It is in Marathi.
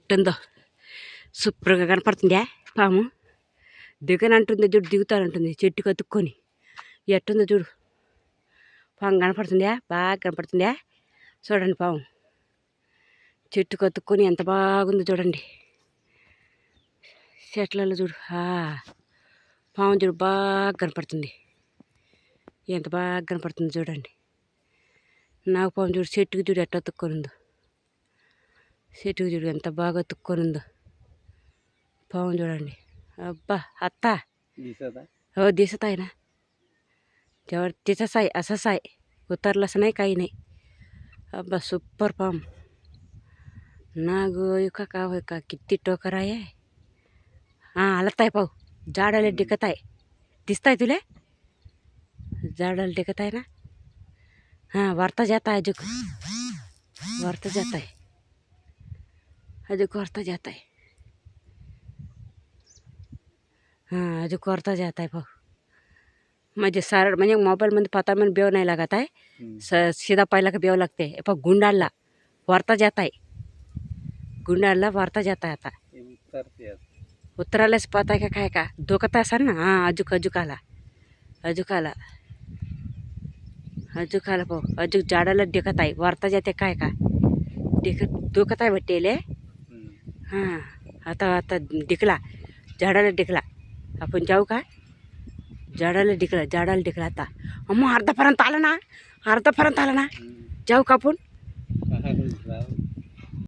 ఎట్టుందో సూపర్గా కనపడుతుందా పాము దిగనంటుంది చూడు దిగుతానంటుంది చెట్టుకు అతుక్కొని ఎట్టుందో చూడు పాము కనపడుతుందా బాగా కనపడుతుందా చూడండి పాము చెట్టుకు అతుక్కొని ఎంత బాగుందో చూడండి చెట్లలో చూడు పాము చూడు బాగా కనపడుతుంది ఎంత బాగా కనపడుతుంది చూడండి నాకు పాము చూడు చెట్టుకు చూడు ఎట్ట అతుక్కొని ఉందో చెట్టుకు చూడు ఎంత బాగా అతుక్కొని ఉందో పాము చూడండి అబ్బా అత్త हो दिसत आहे ना त्यावर तिचा साय असा साय उतरलाच नाही काही नाही अब्बा सुपर पाम नाग का होय का किती टोकर आहे हां आलात आहे पाहू झाडाला टेकत आहे दिसत आहे तुला झाडाला टेकत आहे ना हां वरता जाता है अजूक वरता जाता है अजूक वरता जाता है हां अजून करता जात आहे भाऊ म्हणजे सरळ म्हणजे मोबाईलमध्ये पता पण बेव नाही लागत आहे सीधा पहिला का बेव लागते पण गुंडाळला वरता जात आहे गुंडाळला वरता जात आहे आता उतरायलाच पता आहे का काय का धोकत असाल ना हां अजूक अजूक आला अजूक आला अजूक आला भाऊ अजूक झाडाला टेकत आहे वरता जाते काय का टेकत धोकत आहे वाटेले हां आता आता टिकला झाडाला टिकला आपण जाऊ का झाडाला टिकला आता मग अर्धापर्यंत आला ना जाऊ का आपण